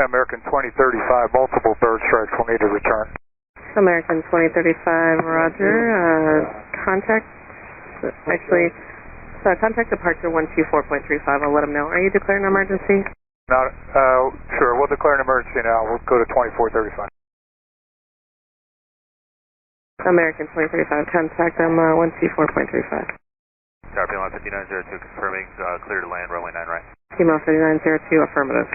American 2035, multiple bird strikes will need to return. American 2035, roger. Contact, actually, contact departure 124.35. I'll let them know. Are you declaring an emergency? Not, sure, we'll declare an emergency now. We'll go to 2435. American 2035, contact them 124.35. Copy, line 5902, confirming clear to land, runway 9 right. Email 5902, affirmative.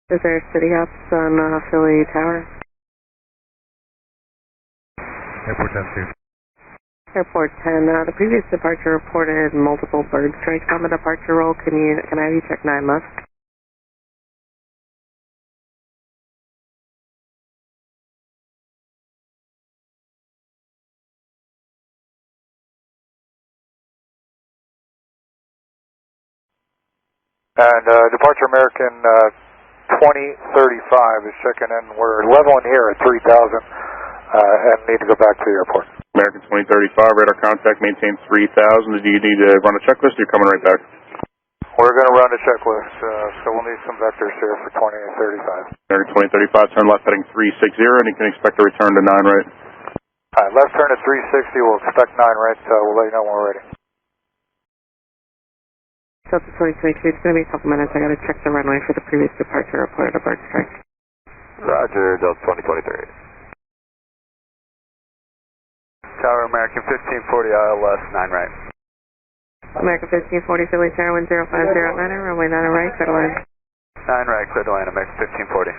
Is there city ops on Philly Tower? Airport 10-2. Airport 10, the previous departure reported multiple bird strikes on the departure roll. Can I have you check 9 left? And departure American 2035 is checking in. We're leveling here at 3,000 and need to go back to the airport. American 2035, radar contact, maintain 3,000. Do you need to run a checklist or you're coming right back? We're going to run a checklist, so we'll need some vectors here for 2035. American 2035, turn left heading 360, and you can expect a return to 9 right. Alright, left turn at 360, we'll expect 9 right, so we'll let you know when we're ready. Delta 2022, it's going to be a couple minutes. I got to check the runway for the previous departure reported a bird strike. Roger, Delta 2023. Tower American 1540 ILS 9 right. American 1540, Philly Tower 10509, runway 9 right, clear to land. 9 right, clear to land, American 1540.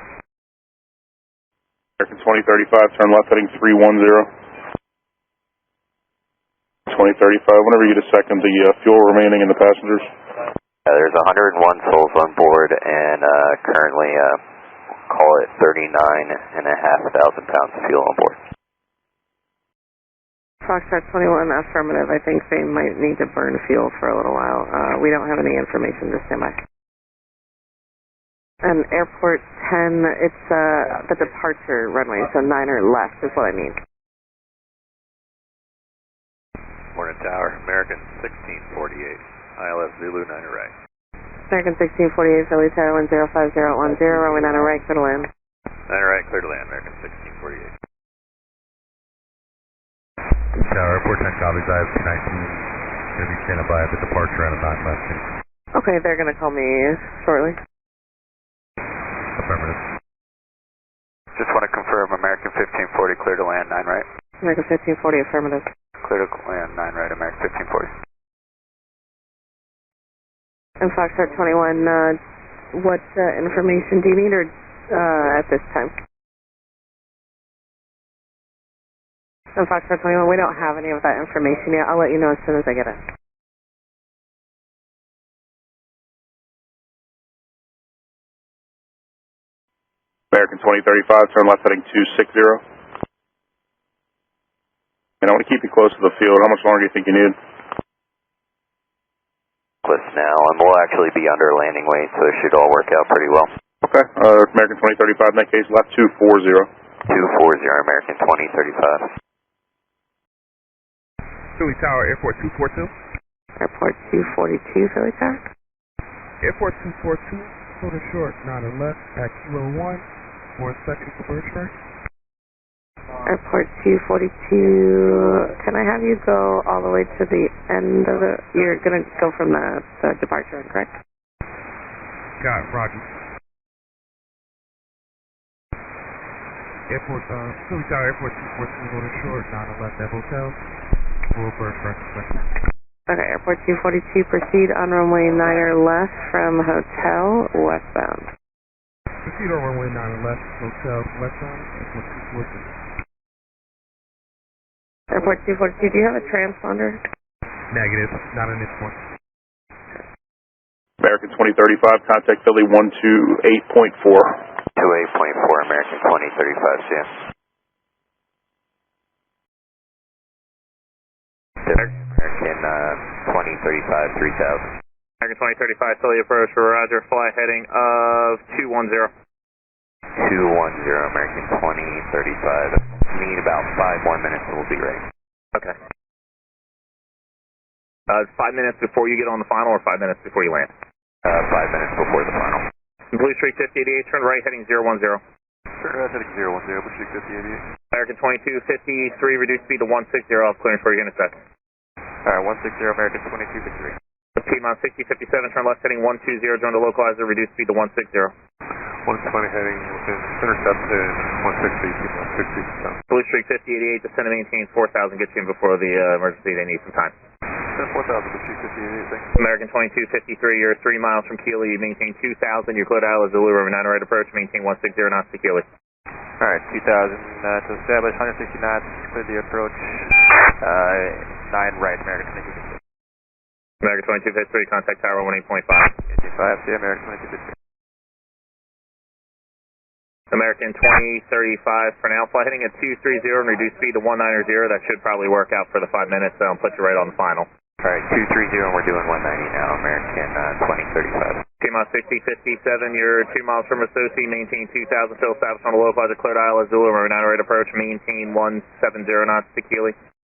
American 2035, turn left heading 310. 2035, whenever you get a second, the fuel remaining in the passengers. There's 101 souls on board and currently, call it 39,500 pounds of fuel on board. Foxtrot 21, affirmative. I think they might need to burn fuel for a little while. We don't have any information to stand by. And Airport 10, it's the departure runway, so 9 or left is what I mean. Morning Tower, American 1648, ILS Zulu 9 right. American 1648, Philly Tower 10510, runway 9 right, clear to land. 9 right, clear to land, American 1648. Tower, Airport 10 copies, I have 19. Going to be standing by at the departure and a 9 left. Okay, they're going to call me shortly. Affirmative. Just want to confirm American 1540 clear to land 9 right. American 1540, affirmative. Clear to land 9 right, American 1540. And Foxtrot 21, what information do you need or at this time? And Foxtrot 21, we don't have any of that information yet. I'll let you know as soon as I get it. American 2035, turn left heading 260. And I want to keep you close to the field. How much longer do you think you need? List now, and we'll actually be under landing weight, so it should all work out pretty well. Okay, American 2035 in that case, left 240. 240, American 2035. Philly Tower, Airport 242. Airport 242, Philly Tower. Airport 242, quarter short, 9 or left at Kilo 1 for a second for bird strike. Airport 242, can I have you go all the way to the end of the, you're going to go from the departure, correct? Got it, roger. Airport, Philly Tower, Airport 242, quarter short, 9 or left at hotel. Full bird strike. Okay, Airport 242, proceed on runway 9 or left from hotel westbound. Proceed on runway 9 or left, hotel westbound, Airport 242. Airport 242, do you have a transponder? Negative, not in this one. American 2035, contact Philly 128.4. 28.4, American 2035, Sam. American 2035, 3000. American 2035, Philly approach for Roger, fly heading of 210. 210, American 2035. Need about 5 more minutes and we'll be ready. Okay. 5 minutes before you get on the final or 5 minutes before you land? 5 minutes before the final. Blue Streak 5088, turn right heading 010. Turn right heading 010, Blue Streak 5088. American 2253, reduce speed to 160 off clearance for your unit set. Alright, 160, American 2253. Piedmont 6057, turn left heading 120, join the localizer, reduce speed to 160. 120 heading within intercept in 160, 60. Blue Streak 5088, descend and maintain 4000, get you in before the emergency, they need some time. 4000, Blue Streak 5088, thanks. American 2253, you're 3 miles from Keeley, you maintain 2000, your clear dial is Zulu, Roman 9 right approach, maintain 160 knots to Keeley. Alright, 2000 to establish, 160 knots, clear the approach, 9 right, American 2253. American 2253, contact tower 18.5. 18.5, see American 2253. American 2035 for now, fly heading at 230 and reduce speed to 190, that should probably work out for the 5 minutes, so I'll put you right on the final. Alright, 230 and we're doing 190 now, American 2035. Piedmont 6057, you're 2 miles from Associ, maintain 2000, still established on the localizer, clear dial is Zulu, Roman 9 right approach, maintain 170 knots to Keeley.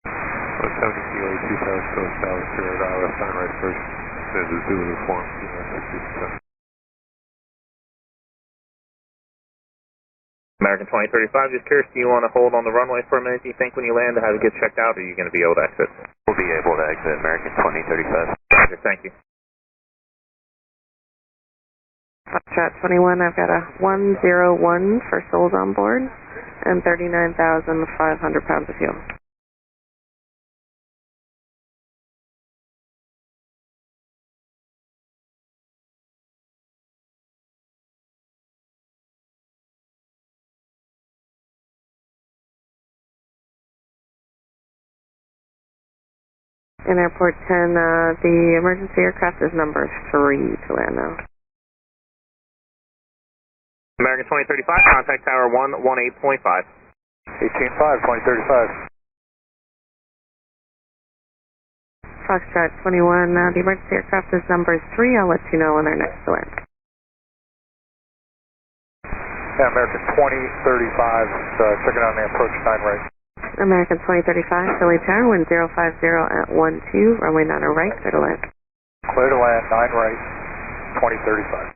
170 Keeley, 2000, still established, clear dial, left 9 right approach, there's a Zulu form, Piedmont 6057. American 2035, just curious, do you want to hold on the runway for a minute, do you think, when you land, to have it get checked out, or are you going to be able to exit? We'll be able to exit American 2035. Roger, thank you. Foxtrot 21, I've got a 101 for souls on board and 39,500 pounds of fuel. In airport 10, the emergency aircraft is number 3 to land now. American 2035, contact tower 118.5. 18.5, 2035. Foxtrot 21, the emergency aircraft is number 3. I'll let you know when they're next to land. Yeah, American 2035, checking on the approach 9 right. American 2035, Philly Tower, wind 050 at 12, runway 9 right, clear to land. Clear to land, 9 right, 2035.